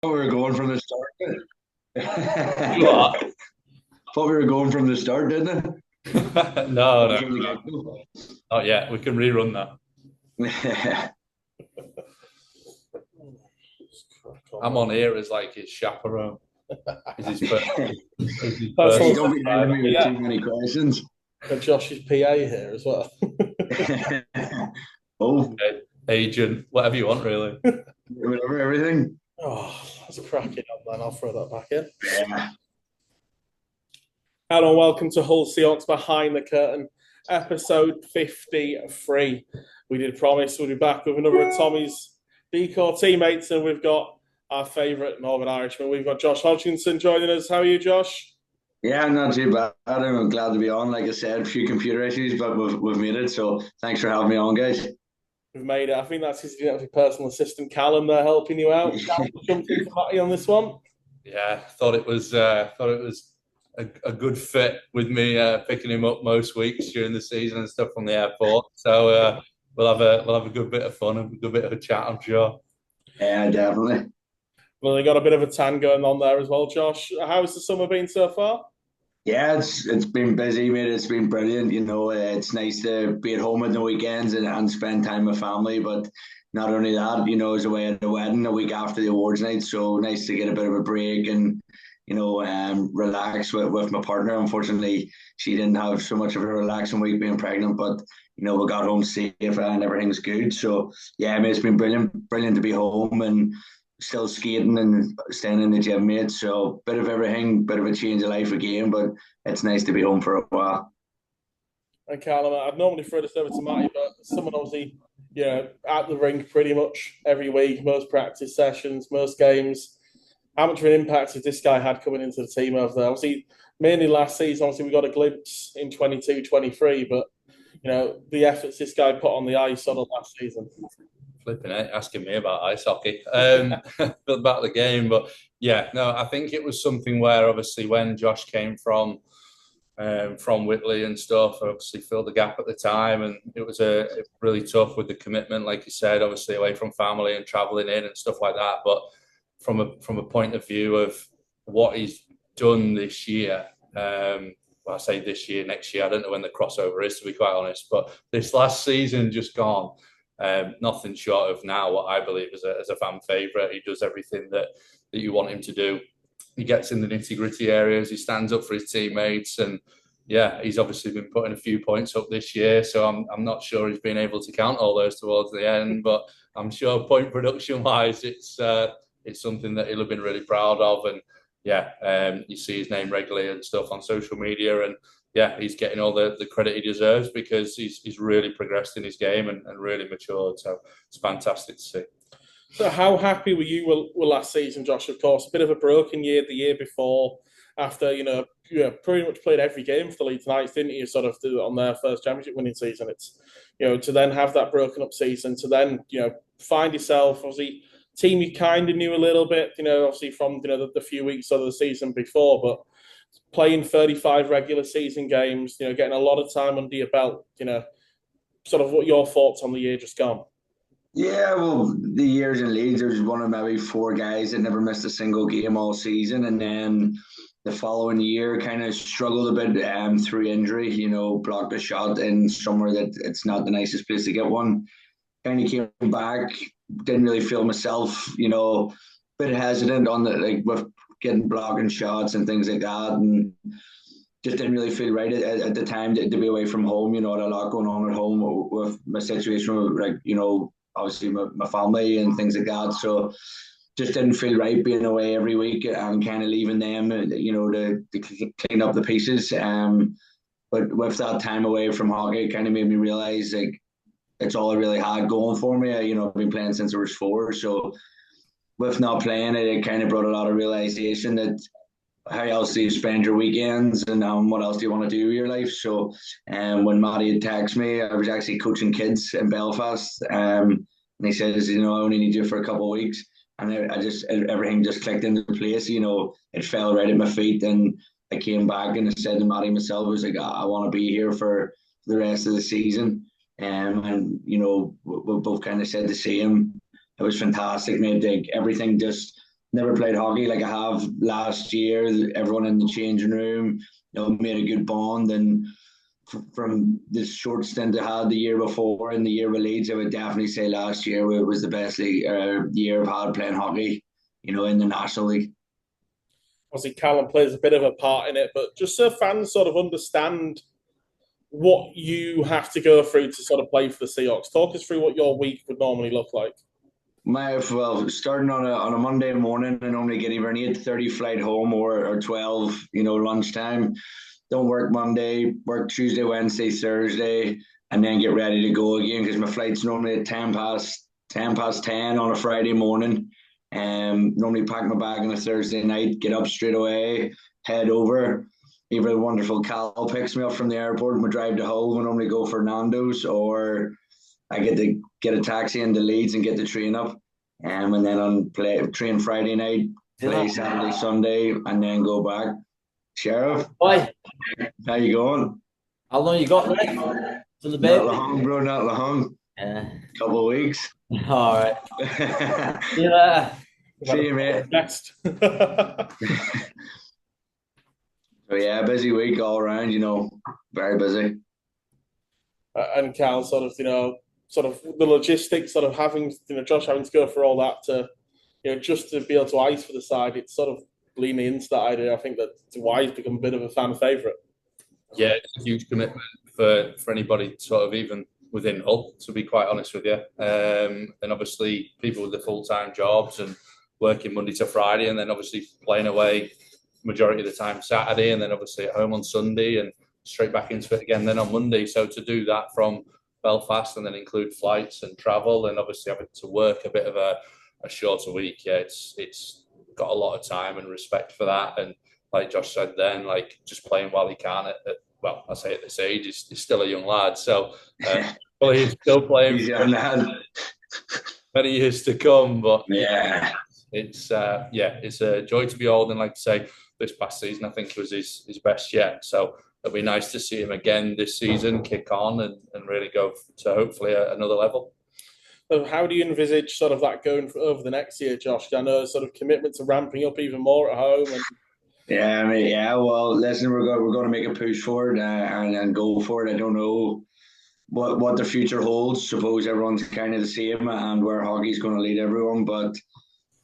We were going from the start. You are. Thought we were going from the start, didn't No, it? no, From the get-go. not yet. We can rerun that. I'm on here as like his chaperone. Is his first, is his Hey, personal Personal don't be time. hitting me with too many questions. got Josh's PA here as well. Oh, Agent, whatever you want, really. whatever, everything. Oh, that's cracking up, man. I'll throw that back in. Yeah. Hello and welcome to Hull Seahawks Behind the Curtain, episode 53. We did promise we'll be back with another of Tommy's decor teammates, and we've got our favourite Northern Irishman. We've got Josh Hodgkinson joining us. How are you, Josh? Yeah, not too bad. I'm glad to be on. Like I said, a few computer issues, but we've made it. So thanks for having me on, guys. We've made it. I think that's his personal assistant, Callum, there helping you out. Callum, something for Matty on this one? Yeah, thought it was a good fit with me picking him up most weeks during the season and stuff from the airport. So we'll have a good bit of fun and a good bit of a chat, I'm sure. Yeah, definitely. Well, they got a bit of a tan going on there as well, Josh. How's the summer been so far? Yeah, it's been busy, mate. It's been brilliant. It's nice to be at home at the weekends and spend time with family. But not only that, I was away at the wedding a week after the awards night, so nice to get a bit of a break and relax with my partner. Unfortunately, she didn't have so much of a relaxing week being pregnant, but we got home safe and everything's good. So yeah, I mean, it's been brilliant to be home and still skating and staying in the gym, mate. So bit of everything, bit of a change of life again, but it's nice to be home for a while. And Callum, I'd normally throw this over to Matty, but someone obviously, at the rink pretty much every week, most practice sessions, most games. How much of an impact has this guy had coming into the team over there? Obviously, mainly last season, obviously we got a glimpse in 22-23, but the efforts this guy put on the ice on the last season. Flipping it, asking me about ice hockey, about the game. But yeah, no, I think it was something where obviously when Josh came from Whitley and stuff, obviously filled the gap at the time, and it was really tough with the commitment, like you said, obviously away from family and traveling in and stuff like that. But from a point of view of what he's done this year. Well, I say this year, next year. I don't know when the crossover is, to be quite honest. But this last season just gone, nothing short of now what I believe is a fan favourite. He does everything that you want him to do. He gets in the nitty gritty areas. He stands up for his teammates, and yeah, he's obviously been putting a few points up this year. So I'm not sure he's been able to count all those towards the end, but I'm sure point production wise, it's something that he'll have been really proud of. And yeah, you see his name regularly and stuff on social media, and yeah, he's getting all the credit he deserves because he's really progressed in his game and really matured. So it's fantastic to see. So, how happy were you with last season, Josh? Of course, a bit of a broken year the year before. After pretty much played every game for the Leeds Knights, didn't you? Sort of on their first championship winning season. It's to then have that broken up season, to then find yourself obviously team you kind of knew a little bit, obviously from the few weeks of the season before, but playing 35 regular season games, getting a lot of time under your belt, sort of what your thoughts on the year just gone. Yeah, well, the years in Leeds, there was one of maybe four guys that never missed a single game all season, and then the following year kind of struggled a bit through injury. Blocked a shot in somewhere that it's not the nicest place to get one. Kind of came back, didn't really feel myself. Bit hesitant on the like with getting blocking shots and things like that, and just didn't really feel right at the time to be away from home. I had a lot going on at home with my situation, with, like obviously my family and things like that. So just didn't feel right being away every week and kind of leaving them, to clean up the pieces. But with that time away from hockey, it kind of made me realize like it's all I really had going for me. I've been playing since I was four, so with not playing it, it kind of brought a lot of realization that how else do you spend your weekends and what else do you want to do with your life? So when Matty had texted me, I was actually coaching kids in Belfast, and he says, I only need you for a couple of weeks. And I just, everything just clicked into place, it fell right at my feet. And I came back and I said to Matty myself, I was like, I want to be here for the rest of the season. We both kind of said the same. It was fantastic, mate. Like, everything just never played hockey like I have last year. Everyone in the changing room, made a good bond. And from the short stint I had the year before and the year with Leeds, I would definitely say last year was the best year I've had playing hockey, in the National League. Obviously, Callum plays a bit of a part in it, but just so fans sort of understand what you have to go through to sort of play for the Seahawks. Talk us through what your week would normally look like. Starting on a Monday morning, I normally get either an 8:30 flight home or 12, lunchtime. Don't work Monday, work Tuesday, Wednesday, Thursday, and then get ready to go again because my flight's normally at 10 past 10 on a Friday morning. Normally pack my bag on a Thursday night, get up straight away, head over. Either the wonderful Cal picks me up from the airport and we drive to Hull. We normally go for Nando's, or I get to get a taxi into Leeds and get the train up. And then train Friday night, play Saturday, Sunday, and then go back. Sheriff, Hi. how you going? How long you got left for the baby? Not long, bro, not long. Couple of weeks. All right. See you later. See you, mate. Next. So yeah, busy week all around, very busy. And Cal, sort of the logistics, sort of having, Josh having to go for all that to, just to be able to ice for the side, it's sort of leaning into that idea. I think that Dwight's become a bit of a fan favourite. Yeah, it's a huge commitment for anybody sort of even within Hull, to be quite honest with you. And obviously people with the full-time jobs and working Monday to Friday, and then obviously playing away majority of the time Saturday, and then obviously at home on Sunday and straight back into it again then on Monday. So to do that from Belfast and then include flights and travel and obviously having to work a bit of a shorter week, yeah, it's got a lot of time and respect for that. And like Josh said then, like just playing while he can well, I say at this age, he's still a young lad. So well, he's still playing for many years to come. But yeah, it's a joy to behold. And like I say, this past season, I think was his best yet. So it'll be nice to see him again this season, kick on and really go to hopefully another level. So how do you envisage sort of that going over the next year, Josh? I know sort of commitments are ramping up even more at home. Well, listen, we're going to make a push for it and go for it. I don't know what the future holds. Suppose everyone's kind of the same and where hockey's going to lead everyone, but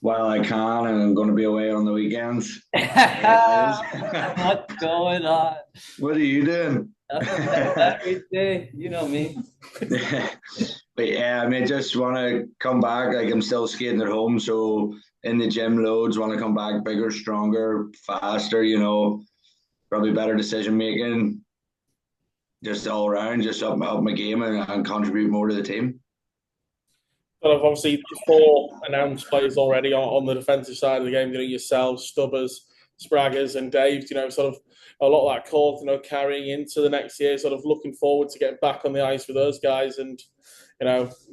while I can, and I'm going to be away on the weekends. What's going on? What are you doing? Every day, you know me. But yeah, I mean, just want to come back. Like I'm still skating at home, so in the gym loads, want to come back bigger, stronger, faster. Probably better decision making. Just all around, just up my game and contribute more to the team. Sort of obviously 4 announced players already on the defensive side of the game. Yourselves, Stubbers, Spraggers, and Dave. Sort of a lot of that core, carrying into the next year. Sort of looking forward to getting back on the ice with those guys. And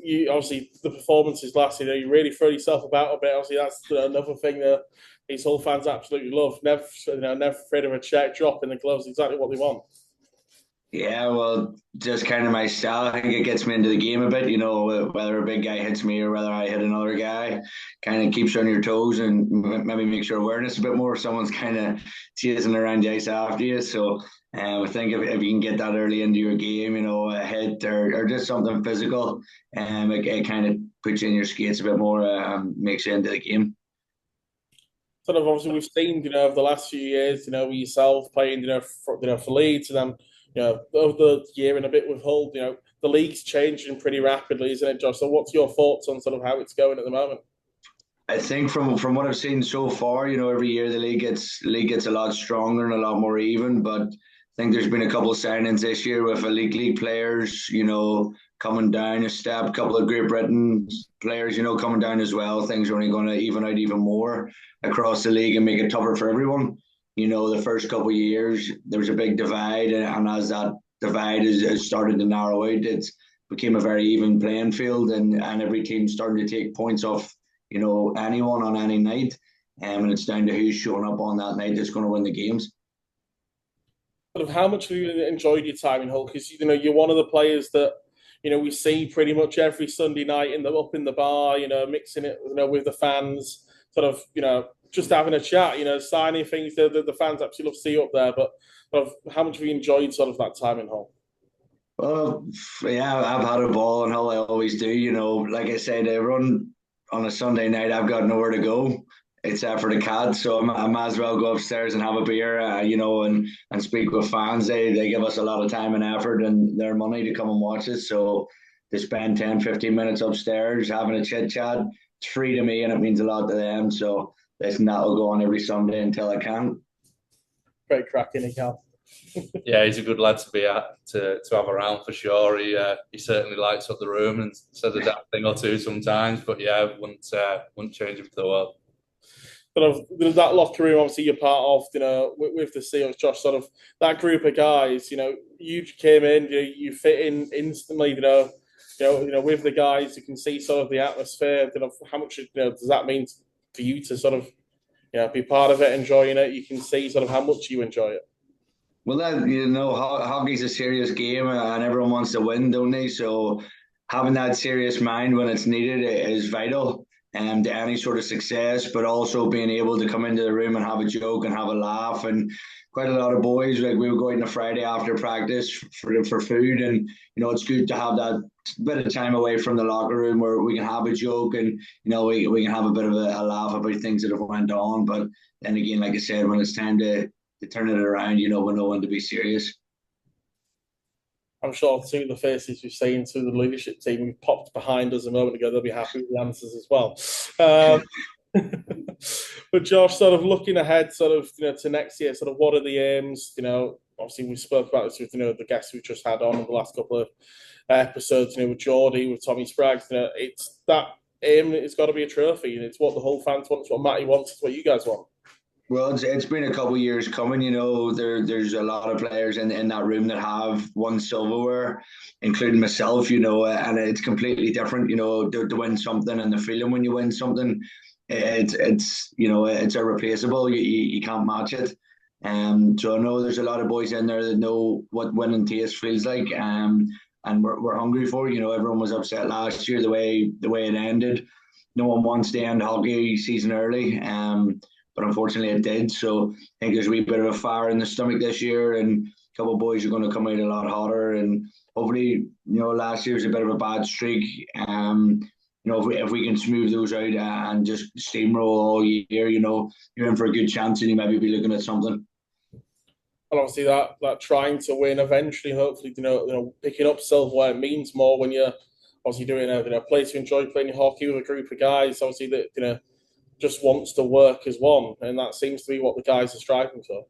you obviously the performances last year. You really throw yourself about a bit. Obviously, that's another thing that these Hull fans absolutely love. Never afraid of a check drop in the gloves. Exactly what they want. Yeah, well, just kind of my style. I think it gets me into the game a bit, whether a big guy hits me or whether I hit another guy, kind of keeps you on your toes and maybe makes your awareness a bit more if someone's kind of chasing around the ice after you. So I think if you can get that early into your game, a hit or just something physical, it kind of puts you in your skates a bit more and makes you into the game. Sort of obviously we've seen, over the last few years, with yourself playing, for Leeds and then, over the year and a bit with Hull, the league's changing pretty rapidly, isn't it, Josh? So what's your thoughts on sort of how it's going at the moment? I think from what I've seen so far, every year the league gets a lot stronger and a lot more even. But I think there's been a couple of signings this year with elite league players, coming down a step. A couple of Great Britain players, coming down as well. Things are only going to even out even more across the league and make it tougher for everyone. The first couple of years, there was a big divide, and as that divide has started to narrow out, it's became a very even playing field, and every team starting to take points off, anyone on any night, and it's down to who's showing up on that night that's going to win the games. Sort of how much have you enjoyed your time in Hull? Because, you're one of the players that, we see pretty much every Sunday night up in the bar, mixing it, with the fans. sort of, just having a chat, signing things. The fans absolutely love to see you up there. But how much have you enjoyed sort of that time in Hull? Well, yeah, I've had a ball in Hull. I always do. Like I said, I run on a Sunday night. I've got nowhere to go except for the cats, so I might as well go upstairs and have a beer, and speak with fans. They give us a lot of time and effort and their money to come and watch it. So to spend 10, 15 minutes upstairs having a chit chat, it's free to me and it means a lot to them. So listen, that'll go on every Sunday until I can. Great cracking, again. Yeah, he's a good lad to be to have around for sure. He certainly lights up the room and says a damn thing or two sometimes. But yeah, wouldn't change him for the world. But that locker room, obviously, you're part of, with the Seals, Josh, sort of that group of guys. You came in, you fit in instantly. With the guys, you can see sort of the atmosphere. How much does that mean for you to sort of, be part of it, enjoying it? You can see sort of how much you enjoy it. Well, hockey's a serious game, and everyone wants to win, don't they? So having that serious mind when it's needed is vital. To any sort of success, but also being able to come into the room and have a joke and have a laugh. And quite a lot of boys, like we would go out on a Friday after practice for food, and it's good to have that bit of time away from the locker room where we can have a joke and we can have a bit of a laugh about things that have went on. But then again, like I said, when it's time to turn it around, we know when to be serious. I'm sure seeing the faces you've seen to the leadership team who popped behind us a moment ago, they'll be happy with the answers as well. But Josh, sort of looking ahead, sort of to next year, sort of what are the aims? Obviously we spoke about this with the guests we've just had on in the last couple of episodes. With Geordie, with Tommy Spraggs. It's that aim. It's got to be a trophy, and it's what the whole fans want. It's what Matty wants. It's what you guys want. Well, it's been a couple of years coming. There's a lot of players in that room that have won silverware, including myself. And it's completely different. To win something and the feeling when you win something, it's irreplaceable. You can't match it. So I know there's a lot of boys in there that know what winning taste feels like. And we're hungry for it. Everyone was upset last year the way it ended. No one wants to end hockey season early. But unfortunately it did. So I think there's a wee bit of a fire in the stomach this year, and a couple of boys are going to come out a lot hotter. And hopefully, last year was a bit of a bad streak. If we can smooth those out and just steamroll all year, you're in for a good chance, and you maybe be looking at something. And obviously that trying to win eventually, hopefully, picking up silverware means more when you're obviously doing a place you enjoy playing hockey with a group of guys. Obviously that just wants to work as one, and that seems to be what the guys are striving for.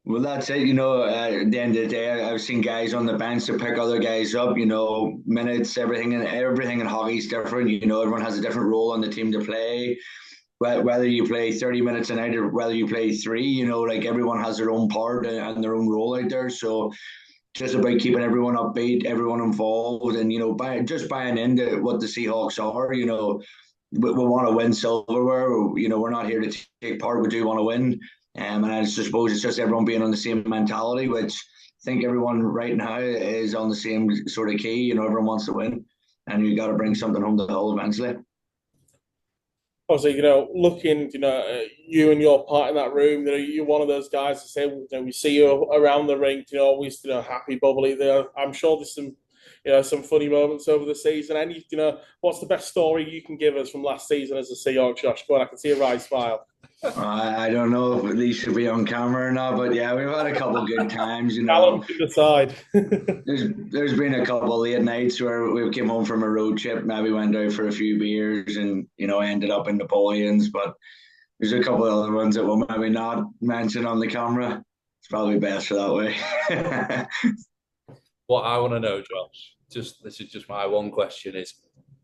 Well, that's it. At the end of the day, I've seen guys on the bench to pick other guys up. Minutes, everything in hockey is different. Everyone has a different role on the team to play. Whether you play 30 minutes a night or whether you play 3, like everyone has their own part and their own role out there. So just about keeping everyone upbeat, everyone involved, and buying into what the Seahawks are. We want to win silverware. We're not here to take part. We do want to win. And I suppose it's just everyone being on the same mentality, which I think everyone right now is on the same sort of key. Everyone wants to win, and you got to bring something home to the Hull eventually. Obviously, looking, you and your part in that room, you're one of those guys to say, we see you around the rink, always, happy, bubbly. I'm sure there's some funny moments over the season. Any, what's the best story you can give us from last season as a Seahawks, Josh? Go on, I can see a wry smile. I don't know if these should be on camera or not, but yeah, we've had a couple of good times. Callum to the side. there's been a couple of late nights where we came home from a road trip, maybe went out for a few beers, and ended up in Napoleon's. But there's a couple of other ones that we'll maybe not mention on the camera. It's probably best for that way. What I want to know, Josh, this is just my one question, is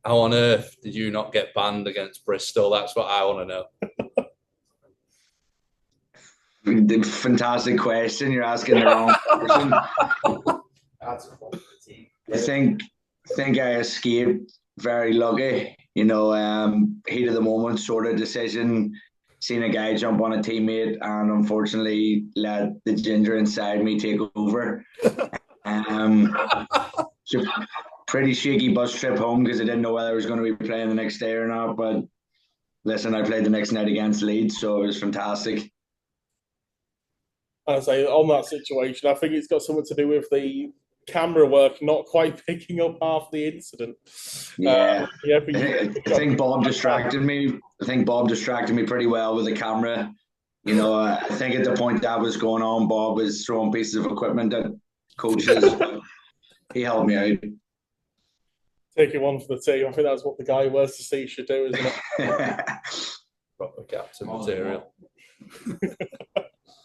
how on earth did you not get banned against Bristol? That's what I want to know. Fantastic question. You're asking the wrong person. I think I escaped very lucky. Heat of the moment sort of decision. Seen a guy jump on a teammate and unfortunately let the ginger inside me take over. So pretty shaky bus trip home because I didn't know whether I was going to be playing the next day or not. But listen, I played the next night against Leeds, so it was fantastic. And I say on that situation, I think it's got something to do with the camera work not quite picking up half the incident. Yeah, But I think Bob distracted me. I think Bob distracted me pretty well with the camera. I think at the point that was going on, Bob was throwing pieces of equipment at coaches. He helped me out. Taking one for the team. I think that's what the guy who wears the C should do, isn't it? Proper captain material.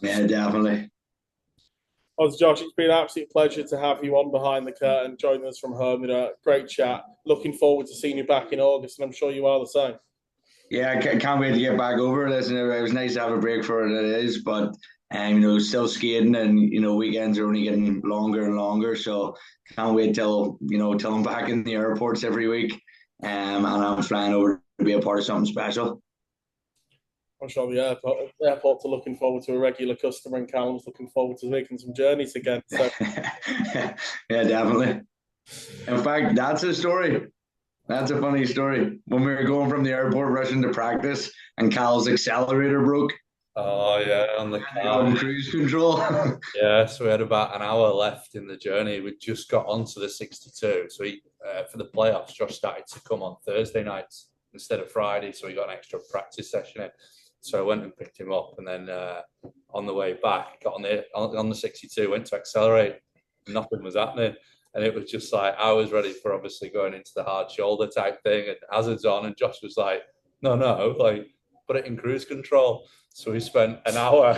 Yeah, definitely. Well, Josh, it's been an absolute pleasure to have you on Behind the Curtain, joining us from home. Great chat. Looking forward to seeing you back in August, and I'm sure you are the same. Yeah, I can't wait to get back over this. And it was nice to have a break for it. It is, but still skating, and weekends are only getting longer and longer. So can't wait till I'm back in the airports every week, and I'm flying over to be a part of something special. I'm sure the airports are looking forward to a regular customer, and Callum's looking forward to making some journeys again. So. Yeah, definitely. In fact, that's a story. That's a funny story. When we were going from the airport rushing to practice, and Cal's accelerator broke. Oh yeah, on the car. On cruise control. Yeah, so we had about an hour left in the journey. We just got onto the 62. So for the playoffs, Josh started to come on Thursday nights instead of Friday, so we got an extra practice session in. So I went and picked him up, and then on the way back, got on the 62, went to accelerate. Nothing was happening. And it was just like, I was ready for obviously going into the hard shoulder type thing, and hazards on, and Josh was like, no, like, put it in cruise control. So we spent an hour,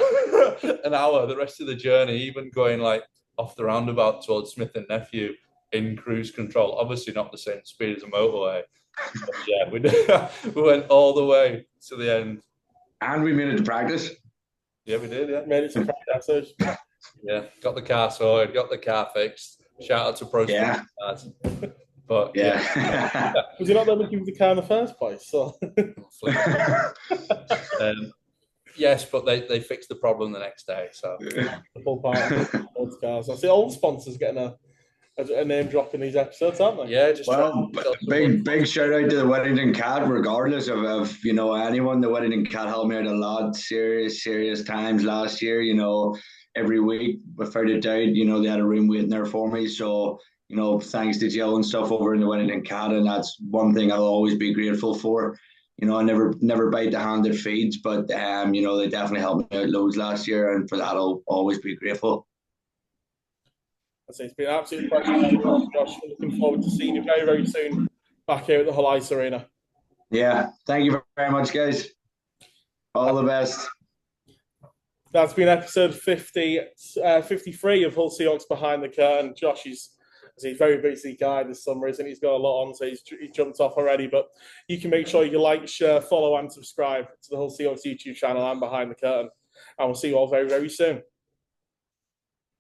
the rest of the journey, even going like off the roundabout towards Smith and Nephew in cruise control. Obviously not the same speed as a motorway. But yeah, we went all the way to the end. And we made it to practice. Yeah, we did, yeah. Made it to practice. Yeah, got the car sorted, got the car fixed. Shout out to Pro. Yeah. But yeah. Was he not there looking for the car in the first place? So. Yes, but they fixed the problem the next day. So the full part of cars. I see all the sponsors getting a name drop in these episodes, aren't they? Yeah, just big shout out to the Weddington Cat, regardless of anyone. The Weddington Cat helped me out a lot, serious times last year. Every week without a doubt, they had a room waiting there for me. So thanks to Jill and stuff over in the Weddington Cat, and that's one thing I'll always be grateful for. I never bite the hand that feeds, but they definitely helped me out loads last year, and for that I'll always be grateful. It's been an absolute pleasure, Josh. Looking forward to seeing you very, very soon back here at the Hull Ice Arena. Yeah, thank you very much, guys. All the best. That's been episode 53 of Hull Seahawks Behind the Curtain. Josh is a very busy guy this summer, isn't he? He's got a lot on, so he's jumped off already. But you can make sure you like, share, follow, and subscribe to the Hull Seahawks YouTube channel and Behind the Curtain. And we'll see you all very, very soon.